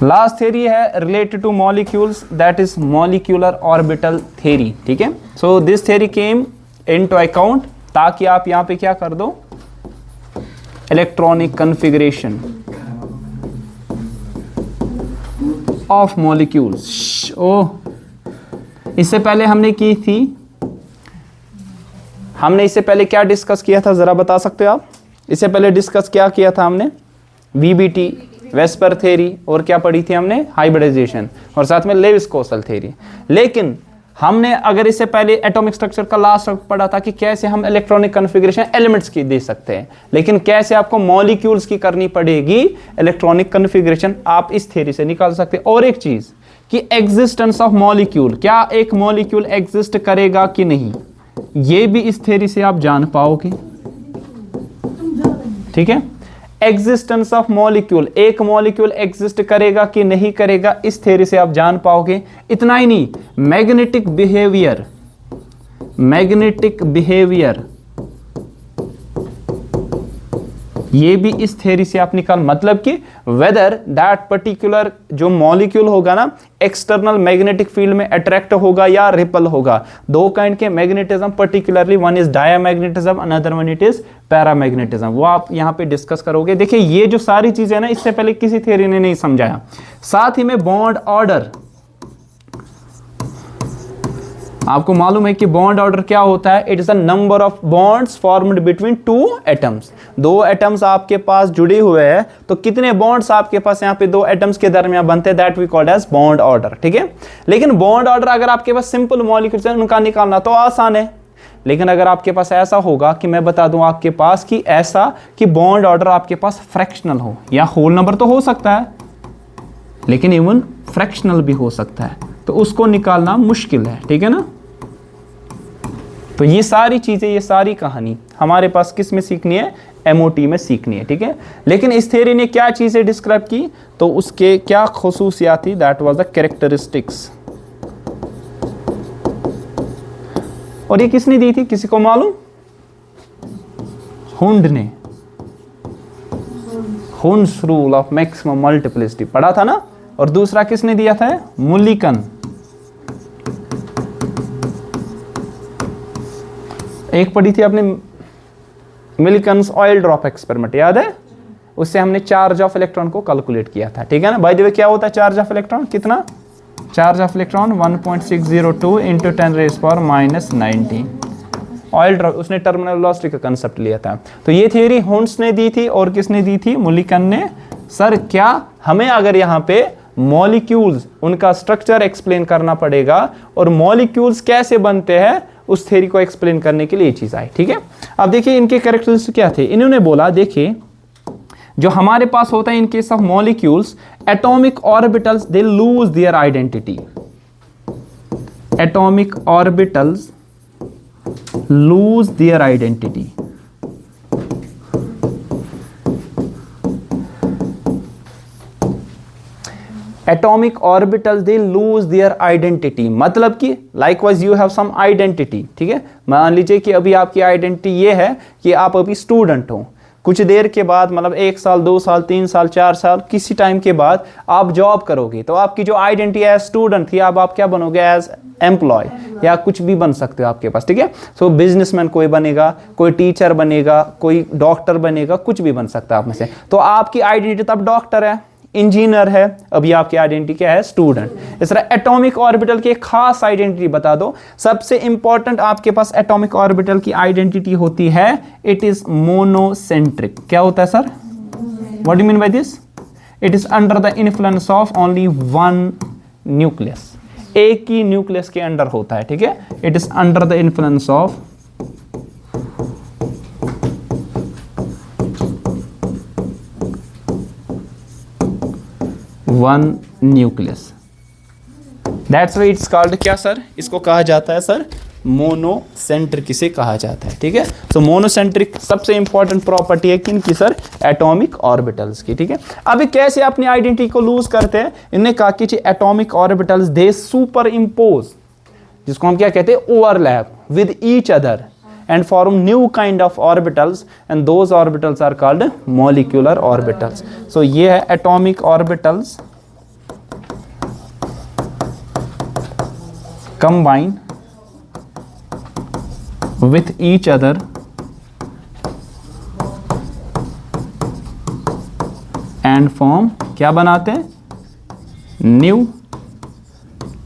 Last theory है related two molecules, that is molecular orbital theory. ठीक है, so this theory came into account ताकि आप यहां पे क्या कर दो, इलेक्ट्रॉनिक कॉन्फ़िगरेशन ऑफ मॉलिक्यूल्स। ओह, इससे पहले हमने की थी, हमने इससे पहले क्या डिस्कस किया था, जरा बता सकते हो आप? इससे पहले डिस्कस क्या किया था हमने? वीबीटी, वेस्पर थ्योरी, और क्या पढ़ी थी हमने? हाइब्रिडाइजेशन, और साथ में लेविस-कोसल थ्योरी। लेकिन हमने अगर इससे पहले एटॉमिक स्ट्रक्चर का लास्ट पढ़ा था कि कैसे हम इलेक्ट्रॉनिक कॉन्फ़िगरेशन एलिमेंट्स की दे सकते हैं, लेकिन कैसे आपको मॉलिक्यूल्स की करनी पड़ेगी इलेक्ट्रॉनिक कॉन्फ़िगरेशन, आप इस थ्योरी से निकाल सकते हैं। और एक चीज कि एग्जिस्टेंस ऑफ मॉलिक्यूल, क्या एक मॉलिक्यूल एग्जिस्ट करेगा कि नहीं, ये भी इस थ्योरी से आप जान पाओगे। ठीक है, एग्जिस्टेंस ऑफ मॉलिक्यूल, एक मॉलिक्यूल एग्जिस्ट करेगा कि नहीं करेगा, इस थ्योरी से आप जान पाओगे। इतना ही नहीं, मैग्नेटिक बिहेवियर, मैग्नेटिक बिहेवियर ये भी इस थ्योरी से आप निकाल, मतलब कि वेदर दैट पर्टिकुलर जो मॉलिक्यूल होगा ना, एक्सटर्नल मैग्नेटिक फील्ड में अट्रैक्ट होगा या रिपल होगा। दो काइंड के magnetism, particularly one is diamagnetism, another one it is paramagnetism, वो आप यहां पे डिस्कस करोगे। देखिए ये जो सारी चीजें ना, इससे पहले किसी थ्योरी ने नहीं समझाया। साथ ही में बॉन्ड ऑर्डर, आपको मालूम है कि बॉन्ड ऑर्डर क्या होता है? It is a number of bonds formed between two atoms. दो एटम्स आपके पास जुड़े हुए हैं, तो कितने बॉन्ड्स आपके पास यहाँ पे दो एटम्स के दरमियान बनते हैं, that we called as bond order. ठीक है, लेकिन बॉन्ड ऑर्डर अगर आपके पास सिंपल मॉलिक्यूल्स हैं, उनका निकालना तो आसान है। लेकिन अगर आपके पास ऐसा होगा कि मैं बता दूं आपके पास कि ऐसा कि बॉन्ड ऑर्डर आपके पास फ्रैक्शनल हो, या होल नंबर तो हो सकता है, लेकिन इवन फ्रैक्शनल भी हो सकता है, तो उसको निकालना मुश्किल है। ठीक है ना, तो ये सारी चीजें, ये सारी कहानी हमारे पास किस में सीखनी है? एमओटी में सीखनी है। ठीक है, लेकिन इस थ्योरी ने क्या चीजें डिस्क्राइब की, तो उसके क्या खुसूसियात थी, दैट वाज द कैरेक्टरिस्टिक्स। और ये किसने दी थी, किसी को मालूम? हुंड ने, Hund's rule of maximum multiplicity पढ़ा था ना। और दूसरा किसने दिया था? मुलिकन। एक पढ़ी थी आपने मिल्कन्स ऑयल ड्रॉप एक्सपेरिमेंट, याद है? उससे हमने चार्ज ऑफ इलेक्ट्रॉन को कैलकुलेट किया था। ठीक है ना, बाय द वे क्या होता है चार्ज ऑफ इलेक्ट्रॉन? कितना charge of electron? 1.602 into 10⁻⁹ oil drop. उसने टर्मिनल वेलोसिटी का कंसेप्ट लिया था। तो ये थ्योरी हुंड्स ने दी थी, और किसने दी थी? मुलिकन ने। सर क्या हमें अगर यहाँ पे मॉलिक्यूल्स, उनका स्ट्रक्चर एक्सप्लेन करना पड़ेगा, और मॉलिक्यूल्स कैसे बनते हैं उस थ्योरी को एक्सप्लेन करने के लिए ये चीज आई। ठीक है, अब देखिए इनके कैरेक्टरिस्टिक्स क्या थे। इन्होंने बोला, देखिए जो हमारे पास होता है in case of molecules, atomic orbitals they lose their identity. Atomic orbitals lose their identity. atomic orbitals they lose their identity, मतलब कि likewise you have some identity। ठीक है, मान लीजिए कि अभी आपकी आइडेंटिटी ये है कि आप अभी स्टूडेंट हो, कुछ देर के बाद, मतलब 1 साल 2 साल 3 साल 4 साल किसी टाइम के बाद आप जॉब करोगे, तो आपकी जो आइडेंटिटी एज स्टूडेंट थी, अब आप क्या बनोगे? एज एम्प्लॉय, या कुछ भी बन सकते हो आपके पास। ठीक है, सो बिजनेसमैन कोई बनेगा, कोई टीचर बनेगा, कोई डॉक्टर बनेगा, कुछ भी बन सकता है आप में से। तो आपकी आइडेंटिटी तब डॉक्टर है, इंजीनियर है, अभी आपकी आइडेंटिटी क्या है? स्टूडेंट। इस तरह एटॉमिक ऑर्बिटल की एक खास आइडेंटिटी बता दो। सबसे इंपॉर्टेंट आपके पास एटॉमिक ऑर्बिटल की आइडेंटिटी होती है, इट इज मोनोसेंट्रिक। क्या होता है sir? What do you mean by this? It is under the influence of only one nucleus, एक ही न्यूक्लियस के अंडर होता है। ठीक है, it is under the influence of one nucleus, that's why it's called, क्या सर इसको कहा जाता है? सर मोनोसेंट्रिक इसे कहा जाता है। ठीक है, तो मोनोसेंट्रिक सबसे इंपॉर्टेंट प्रॉपर्टी है किनकी सर? एटॉमिक ऑर्बिटल्स की। ठीक है, अभी कैसे अपनी आइडेंटिटी को लूज करते हैं? इन्हें कहा कि एटॉमिक ऑर्बिटल्स दे सुपर इम्पोज, जिसको हम क्या कहते हैं? Overlap with each other and form new kind of orbitals, and those orbitals are called molecular orbitals. So ये है atomic orbitals combine with each other and form क्या बनाते हैं, new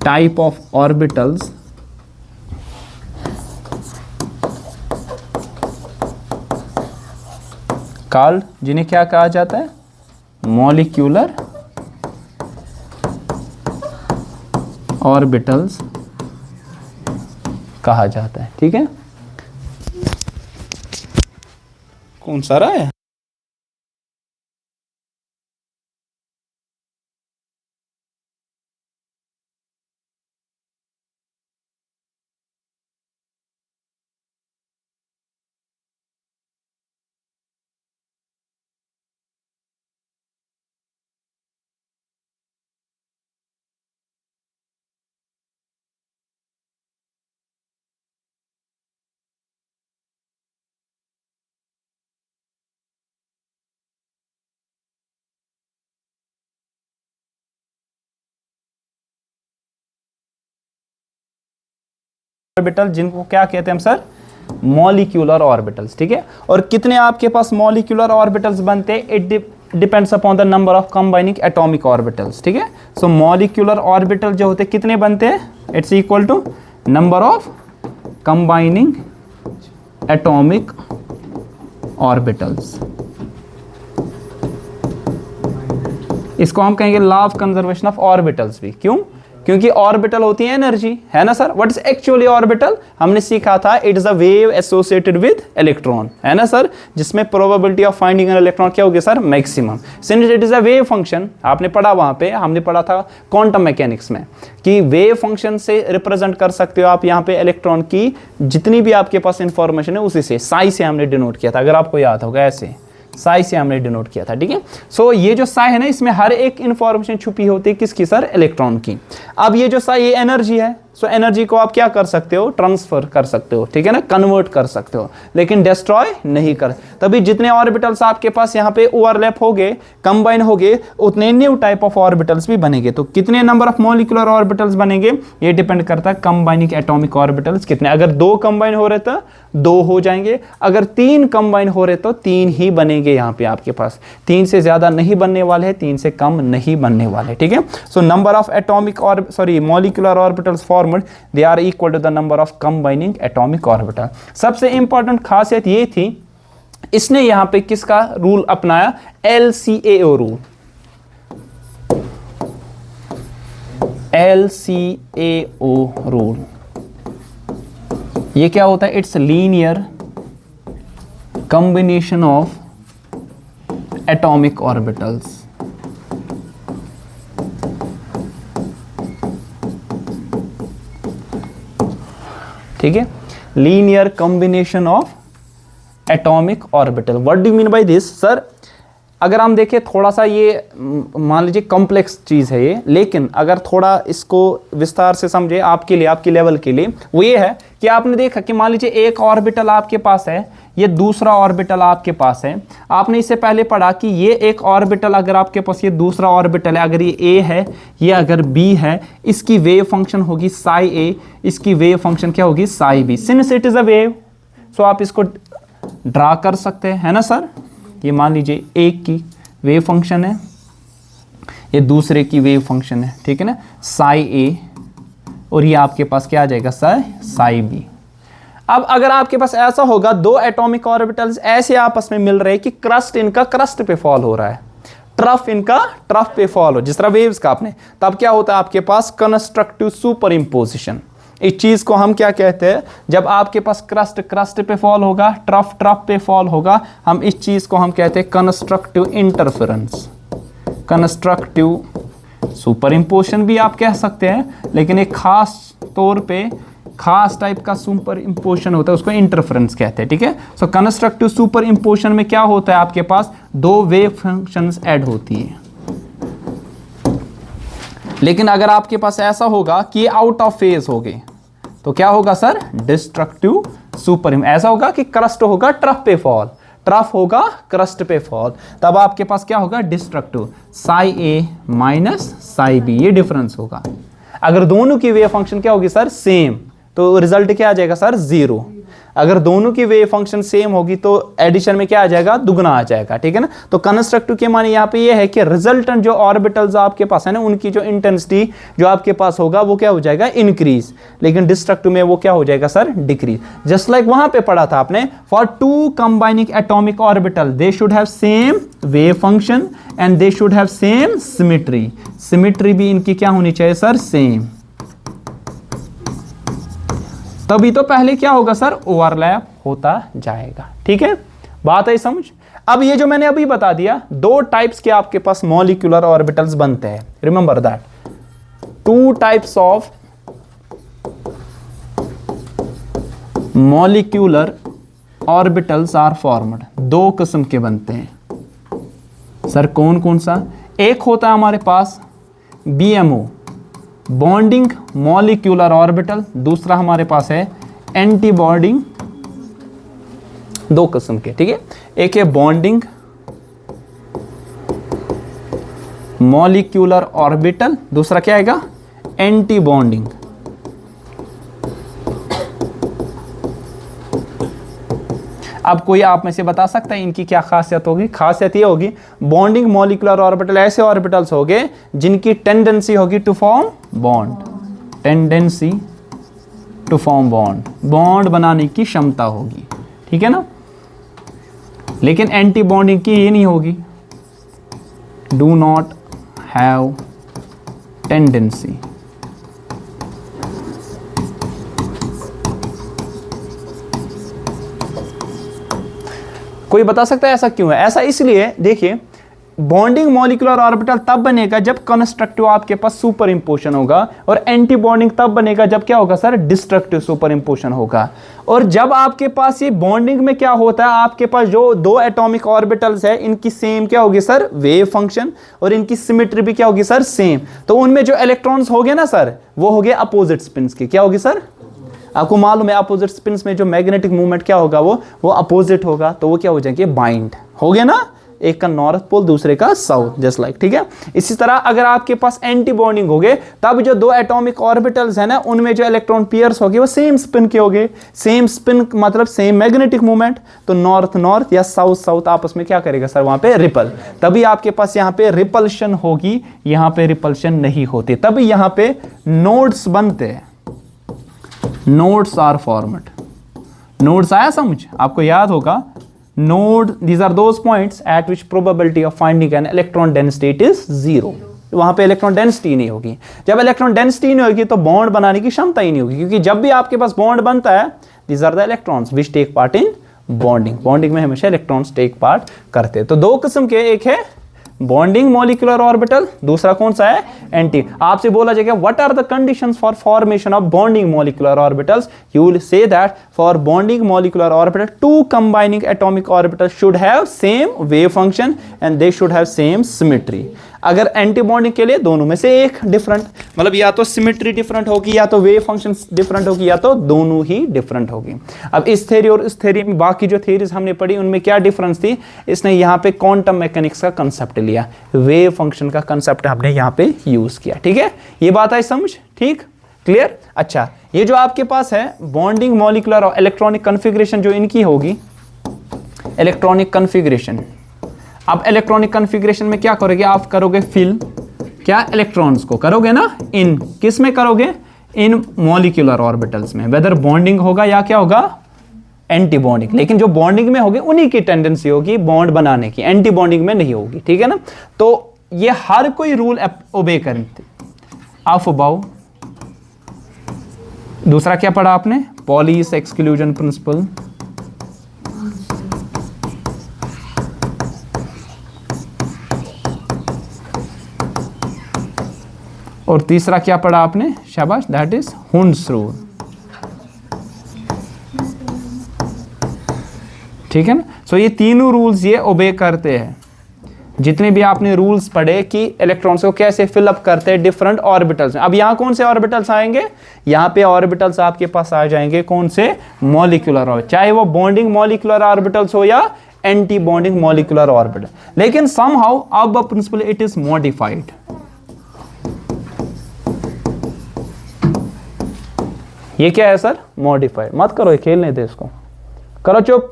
type of orbitals called, जिन्हें क्या कहा जाता है, molecular orbitals कहा जाता है। ठीक है, कौन सा रहा है? ऑर्बिटल जिनको क्या कहते हैं हम सर, मॉलिक्यूलर ऑर्बिटल्स। ठीक है, और कितने आपके पास मॉलिक्यूलर ऑर्बिटल्स बनते हैं, it depends upon the number of combining atomic orbitals. ठीक है, सो मॉलिक्यूलर ऑर्बिटल जो होते हैं कितने बनते हैं, it's equal to number of combining atomic orbitals. इसको हम कहेंगे law of conservation of orbitals भी। क्यों? क्योंकि ऑर्बिटल होती है एनर्जी, है ना sir. What is actually orbital, हमने सीखा था, it is a wave associated with electron, है ना सर, जिसमें probability of finding an electron क्या होगी sir, maximum. Since it is a wave function, आपने पढ़ा वहां पे, हमने पढ़ा था क्वांटम मैकेनिक्स में कि वेव फंक्शन से रिप्रेजेंट कर सकते हो आप यहाँ पे इलेक्ट्रॉन की जितनी भी आपके पास इंफॉर्मेशन है, उसी से साई से हमने डिनोट किया था, अगर आपको याद होगा, ऐसे साई से हमने डिनोट किया था। ठीक है, सो ये जो साई है ना, इसमें हर एक इंफॉर्मेशन छुपी होती है किसकी सर, इलेक्ट्रॉन की। अब ये जो साई, ये एनर्जी है, सो एनर्जी को आप क्या कर सकते हो, ट्रांसफर कर सकते हो, ठीक है ना, कन्वर्ट कर सकते हो, लेकिन डिस्ट्रॉय नहीं कर। तभी जितने ऑर्बिटल्स आपके पास यहाँ पे ओवरलैप हो गए, कंबाइन हो गए, उतने न्यू टाइप ऑफ ऑर्बिटल्स भी बनेंगे। तो कितने नंबर ऑफ मॉलिक्यूलर ऑर्बिटल्स बनेंगे, ये डिपेंड करता है कंबाइनिंग एटॉमिक ऑर्बिटल्स कितने। अगर 2 कंबाइन हो रहे तो 2 हो जाएंगे, अगर 3 कंबाइन हो रहे तो 3 ही बनेंगे। यहाँ पे आपके पास 3 से ज्यादा नहीं बनने वाले हैं, 3 से कम नहीं बनने वाले। ठीक है, सो नंबर ऑफ एटॉमिक और molecular orbitals formed, they are equal to the number of combining atomic orbital. सबसे इंपॉर्टेंट खासियत ये थी, इसने यहां पे किसका रूल अपनाया, LCAO रूल। LCAO रूल ये क्या होता है, it's linear combination of atomic orbitals. ठीक है, linear combination of atomic orbital. What do you mean by this sir? अगर हम देखें थोड़ा सा, ये मान लीजिए कॉम्प्लेक्स चीज़ है ये, लेकिन अगर थोड़ा इसको विस्तार से समझे आपके लिए, आपकी लेवल के लिए, वो ये है कि आपने देखा कि मान लीजिए एक ऑर्बिटल आपके पास है, ये दूसरा ऑर्बिटल आपके पास है। आपने इससे पहले पढ़ा कि ये एक ऑर्बिटल, अगर आपके पास ये दूसरा ऑर्बिटल है, अगर ये A है, ये अगर B है, इसकी वेव फंक्शन होगी साई A, इसकी वेव फंक्शन क्या होगी, psi B। Since it is a wave, so आप इसको ड्रा कर सकते हैं, है ना सर। ये मान लीजिए एक की वेव फंक्शन है, ये दूसरे की वेव फंक्शन है, ठीक है ना, साई A, और ये आपके पास क्या आ जाएगा, साई B। अब अगर आपके पास ऐसा होगा, 2 एटॉमिक ऑर्बिटल्स ऐसे आपस में मिल रहे हैं कि क्रस्ट इनका क्रस्ट पे फॉल हो रहा है, ट्रफ इनका ट्रफ पे फॉल हो, जिस तरह वेव्स का आपने, तब क्या होता है आपके पास कंस्ट्रक्टिव सुपर इंपोजिशन। इस चीज को हम क्या कहते हैं, जब आपके पास क्रस्ट क्रस्ट पे फॉल होगा, ट्रफ ट्रफ पे फॉल होगा, हम इस चीज को हम कहते हैं constructive interference. Constructive super imposition भी आप कह सकते हैं, लेकिन एक खास तौर पे खास टाइप का सुपर इंपोजिशन होता है, उसको इंटरफेरेंस कहते हैं। ठीक है, सो कंस्ट्रक्टिव सुपर इंपोजिशन में क्या होता है, आपके पास 2 वेव फंक्शंस ऐड होती है। लेकिन अगर आपके पास ऐसा होगा कि ये आउट ऑफ फेज हो गए, तो क्या होगा सर, डिस्ट्रक्टिव सुपर। ऐसा होगा कि क्रस्ट होगा ट्रफ पे फॉल, ट्रफ होगा क्रस्ट पे फॉल, तब आपके पास क्या होगा, destructive, Sai A minus psi B, ये डिफरेंस होगा। अगर दोनों की वेव फंक्शन क्या होगी सर, सेम, तो रिजल्ट क्या आ जाएगा सर, 0। अगर दोनों की वेव फंक्शन सेम होगी तो एडिशन में क्या आ जाएगा, दुगना आ जाएगा, ठीक है ना। तो कंस्ट्रक्टिव के माने यहाँ पे ये है कि रिजल्टेंट जो ऑर्बिटल्स आपके पास है ना, उनकी जो इंटेंसिटी जो आपके पास होगा वो क्या हो जाएगा, इंक्रीज, लेकिन डिस्ट्रक्टिव में वो क्या हो जाएगा सर, डिक्रीज। जस्ट लाइक वहां पे पढ़ा था आपने, for two combining atomic orbital they should have same wave function and they should have same symmetry. Symmetry भी इनकी क्या होनी चाहिए सर, सेम, तभी तो पहले क्या होगा सर, ओवरलैप होता जाएगा, ठीक है, बात है समझ। अब ये जो मैंने अभी बता दिया, दो टाइप्स के आपके पास मॉलिक्यूलर ऑर्बिटल्स बनते हैं, remember that, two types of molecular orbitals are formed, दो किस्म के बनते हैं सर, कौन कौन सा, एक होता है हमारे पास BMO बॉन्डिंग मॉलिक्यूलर ऑर्बिटल, दूसरा हमारे पास है एंटी बॉन्डिंग, दो किस्म के, ठीक है, एक है बॉन्डिंग मॉलिक्यूलर ऑर्बिटल, दूसरा क्या आएगा, एंटी बॉन्डिंग। अब कोई आप में से बता सकता है इनकी क्या खासियत होगी, खासियत ये होगी, बॉन्डिंग मॉलिक्यूलर ऑर्बिटल ऐसे ऑर्बिटल्स होंगे जिनकी टेंडेंसी होगी to form bond, tendency to form bond, bond बनाने की क्षमता होगी, ठीक है ना, लेकिन एंटी बॉन्डिंग की ये नहीं होगी, डू नॉट हैव टेंडेंसी। कोई बता सकता है ऐसा क्यों है, ऐसा इसलिए, देखिए बॉन्डिंग मॉलिक्यूलर ऑर्बिटल तब बनेगा जब कंस्ट्रक्टिव आपके पास सुपर इंपोजिशन होगा, और एंटी बॉन्डिंग तब बनेगा जब क्या होगा सर, डिस्ट्रक्टिव सुपर इंपोजिशन होगा। और जब आपके पास ये बॉन्डिंग में क्या होता है, आपके पास जो दो एटॉमिक ऑर्बिटल्स है इनकी सेम क्या होगी सर, वेव फंक्शन, और इनकी सिमेट्री भी क्या होगी सर, सेम, तो उनमें जो इलेक्ट्रॉन्स होंगे ना सर, वो होंगे अपोजिट स्पिन्स के, क्या होगी सर, आपको मालूम है अपोजिट स्पिन्स में जो मैग्नेटिक मूवमेंट क्या होगा, वो अपोजिट होगा, तो वो क्या हो जाएंगे, बाइंड हो गए ना, एक का नॉर्थ पोल दूसरे का साउथ, जस्ट लाइक, ठीक है। इसी तरह अगर आपके पास एंटी बॉन्डिंग हो गए, तब जो दो एटॉमिक ऑर्बिटल्स है ना, उनमें जो इलेक्ट्रॉन पेयर्स होंगे वो सेम स्पिन के होंगे, सेम स्पिन मतलब सेम मैग्नेटिक मूवमेंट, तो नॉर्थ नॉर्थ या साउथ साउथ आपस में क्या करेगा सर, वहां पे रिपल, तभी आपके पास यहाँ पे रिपल्शन होगी, यहाँ पे रिपल्शन नहीं होती, तभी यहाँ पे नोड्स बनते हैं, नोड्स आर फॉर्म्ड। नोड्स आया समझ, आपको याद होगा, node these are those points at which probability of finding an electron density it is 0। वहां पे इलेक्ट्रॉन डेंसिटी नहीं होगी, जब इलेक्ट्रॉन डेंसिटी नहीं होगी तो बॉन्ड बनाने की क्षमता ही नहीं होगी, क्योंकि जब भी आपके पास बॉन्ड बनता है, these are the electrons which take part in bonding, bonding में हमेशा इलेक्ट्रॉन्स टेक पार्ट करते हैं। तो दो किस्म के, एक है बॉन्डिंग मॉलिक्यूलर ऑर्बिटल, दूसरा कौन सा है, एंटी। आपसे बोला जाएगा what are the conditions for formation of bonding molecular orbitals, you will say that for bonding molecular orbital two combining atomic orbital should have same wave function and they should have same symmetry. अगर anti bonding के लिए दोनों में से एक different, मतलब या तो सिमेट्री डिफरेंट होगी, या तो वेव फंक्शन डिफरेंट होगी, या तो दोनों ही डिफरेंट होगी। अब इस थ्योरी और इस थ्योरी में बाकी जो थ्योरीज हमने पढ़ी उनमें क्या डिफरेंस थी, इसने यहाँ पे क्वांटम मैकेनिक्स का कंसेप्ट लिया, वेव फंक्शन का कंसेप्ट हमने यहाँ पे यूज किया, ठीक है, ये बात आई समझ, ठीक, क्लियर। अच्छा, ये जो आपके पास है बॉन्डिंग मॉलिक्यूलर और इलेक्ट्रॉनिक कॉन्फ़िगरेशन जो इनकी होगी, इलेक्ट्रॉनिक कॉन्फ़िगरेशन, अब इलेक्ट्रॉनिक कॉन्फ़िगरेशन में क्या करोगे, आप करोगे फिल क्या, इलेक्ट्रॉन्स को करोगे ना, इन किस में करोगे, इन मॉलिक्यूलर ऑर्बिटल्स में, वेदर बॉन्डिंग होगा या क्या होगा, एंटी बॉन्डिंग, लेकिन जो बॉन्डिंग में होगी उन्हीं की टेंडेंसी होगी बॉन्ड बनाने की, एंटी बॉन्डिंग में नहीं होगी, ठीक है ना। तो ये हर कोई रूल ओबे करते ऑफ अबाउ। दूसरा क्या पढ़ा आपने, पॉलीस एक्सक्लूजन प्रिंसिपल, और तीसरा क्या पढ़ा आपने, शाबाश, दैट इज हुंड्स रूल, ठीक है ना। सो ये तीनों रूल्स ये ओबे करते हैं, जितने भी आपने रूल्स पढ़े कि इलेक्ट्रॉन्स को कैसे फिलअप करते हैं डिफरेंट ऑर्बिटल्स में। अब यहाँ कौन से ऑर्बिटल्स आएंगे, यहाँ पे ऑर्बिटल्स आपके पास आ जाएंगे कौन से, मॉलिक्यूलर ऑर्बिटल, चाहे वो बॉन्डिंग मॉलिक्यूलर ऑर्बिटल्स हो या एंटी बॉन्डिंग मॉलिक्यूलर ऑर्बिटल, लेकिन समहाउ अब प्रिंसिपल इट इज मॉडिफाइड। ये क्या है सर? मॉडिफाइड। मत करो, ये खेलने दे इसको, करो चुप।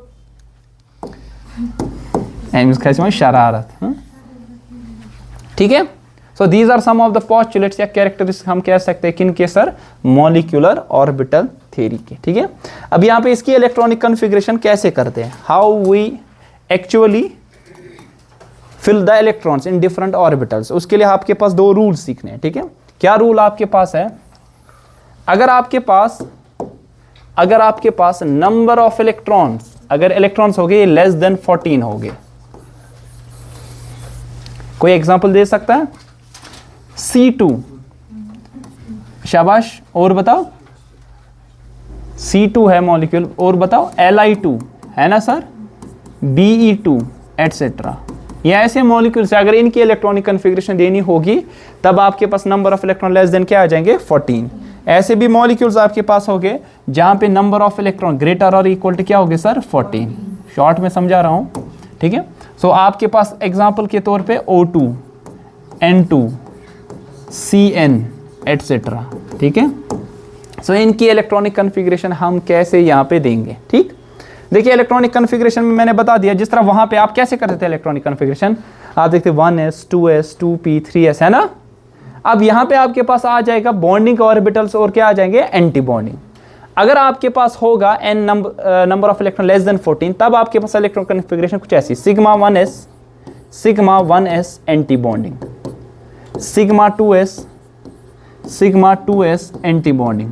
शरारत। ठीक है। So these are some of the postulates या कैरेक्टरिस्टिक्स हम कह सकते हैं किनके सर? मॉलिक्यूलर ऑर्बिटल थ्योरी के। ठीक है। अब यहाँ पे इसकी इलेक्ट्रॉनिक कॉन्फ़िगरेशन कैसे करते हैं, how we actually fill the electrons in different orbitals, उसके लिए आपके पास दो रूल सीखने हैं। ठीक है। क्या रूल आपके पास है? अगर आपके पास नंबर ऑफ इलेक्ट्रॉन्स, अगर इलेक्ट्रॉन्स हो गए लेस देन 14 हो गए, कोई एग्जांपल दे सकता है? C2, शाबाश, और बताओ। C2 है मॉलिक्यूल, और बताओ। Li2 है ना सर, Be2 एटसेट्रा। ये ऐसे मॉलिक्यूल्स है, अगर इनकी इलेक्ट्रॉनिक कॉन्फ़िगरेशन देनी होगी तब आपके पास number of electron less than क्या आ जाएंगे? 14। ऐसे भी मॉलिक्यूल्स आपके पास हो गए जहां पे नंबर ऑफ इलेक्ट्रॉन ग्रेटर और इक्वल टू क्या हो गए सर? 14। शॉर्ट में समझा रहा हूं। ठीक है। सो आपके पास एग्जांपल के तौर पे O2, N2, Cn एटसेट्रा। ठीक है। सो इनकी इलेक्ट्रॉनिक कॉन्फ़िगरेशन हम कैसे यहाँ पे देंगे? ठीक, देखिए इलेक्ट्रॉनिक कॉन्फ़िगरेशन में मैंने बता दिया, जिस तरह वहां पे आप कैसे करते थे इलेक्ट्रॉनिक कॉन्फ़िगरेशन, आप देखते 1s 2s 2p 3s, है ना। अब यहाँ पे आपके पास आ जाएगा बॉन्डिंग ऑर्बिटल्स और क्या आ जाएंगे? Anti bonding. अगर आपके पास होगा n number of electron less than 14, तब आपके पास इलेक्ट्रॉनिक कॉन्फ़िगरेशन कुछ ऐसी, sigma 1s anti bonding, sigma 2s anti bonding.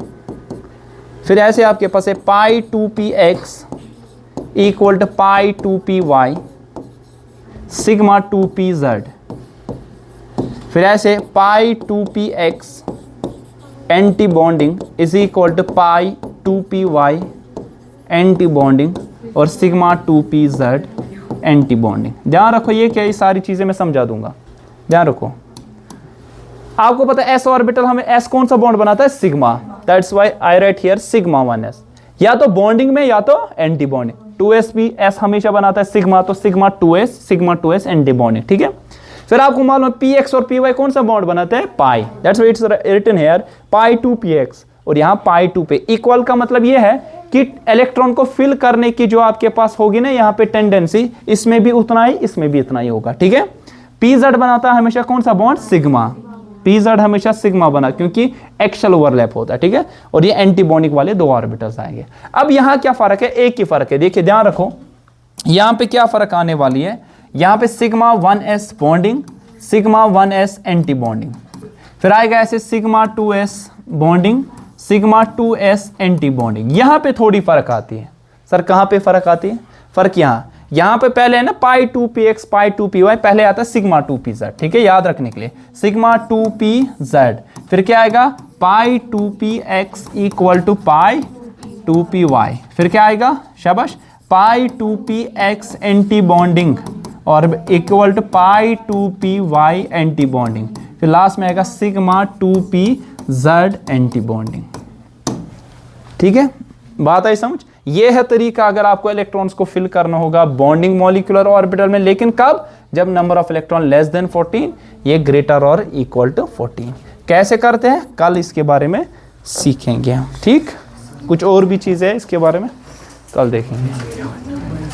फिर ऐसे आपके पास है pi 2px equal to pi 2py sigma 2pz। फिर ऐसे pi 2px anti bonding is equal to pi 2py anti bonding और सिग्मा 2pz एंटी बॉन्डिंग। ध्यान रखो, ये क्या, ये सारी चीजें मैं समझा दूंगा, ध्यान रखो। आपको पता है s ऑर्बिटल हमें s कौन सा बॉन्ड बनाता है? Sigma. That's why I right here sigma 1s, या तो बॉन्डिंग में या तो एंटी बॉन्डिंग। 2s भी s हमेशा बनाता है सिग्मा, तो सिग्मा 2s एंटी बॉन्डिंग। ठीक है। फिर आपको मालूम है px और py कौन सा बॉन्ड बनाते हैं? Pi. That's why it's written here pi 2px और यहाँ पाई 2 पे। इक्वल का मतलब ये है कि इलेक्ट्रॉन को फिल करने की जो आपके पास होगी ना यहाँ पे टेंडेंसी, इसमें भी उतना ही, इसमें भी इतना ही होगा। ठीक है। pz बनाता है हमेशा कौन सा बॉन्ड? सिग्मा। pz हमेशा सिग्मा बना क्योंकि एक्सियल ओवरलैप होता है। ठीक है। और ये एंटीबॉन्डिक वाले दो ऑर्बिटल्स आएंगे। अब यहाँ क्या फर्क है? एक ही फर्क है। देखिए ध्यान रखो, यहाँ पे क्या फर्क आने वाली है, यहाँ पे sigma 1s bonding, sigma 1s anti bonding. फिर आएगा ऐसे sigma 2s bonding, sigma 2s anti bonding. यहाँ पे थोड़ी फर्क आती है सर। कहाँ पे फर्क आती है? फर्क यहाँ पे पहले है ना पाई 2px पाई 2py, पहले आता है सिग्मा 2pz। ठीक है, याद रखने के लिए सिग्मा 2pz। फिर क्या आएगा? Pi 2px equal to pi 2py। फिर क्या आएगा? शाबाश, पाई 2px एंटी बॉन्डिंग और equal to pi 2py anti bonding. फिर लास्ट में आएगा सिग्मा 2pz एंटी बॉन्डिंग। ठीक है, बात आई समझ? ये है तरीका अगर आपको इलेक्ट्रॉन्स को फिल करना होगा बॉन्डिंग मॉलिक्यूलर ऑर्बिटल में, लेकिन कब? जब number of electron less than 14, ये ग्रेटर और इक्वल टू 14। कैसे करते हैं कल इसके बारे में सीखेंगे हम। ठीक, कुछ और भी चीज़ है इसके बारे में कल देखेंगे।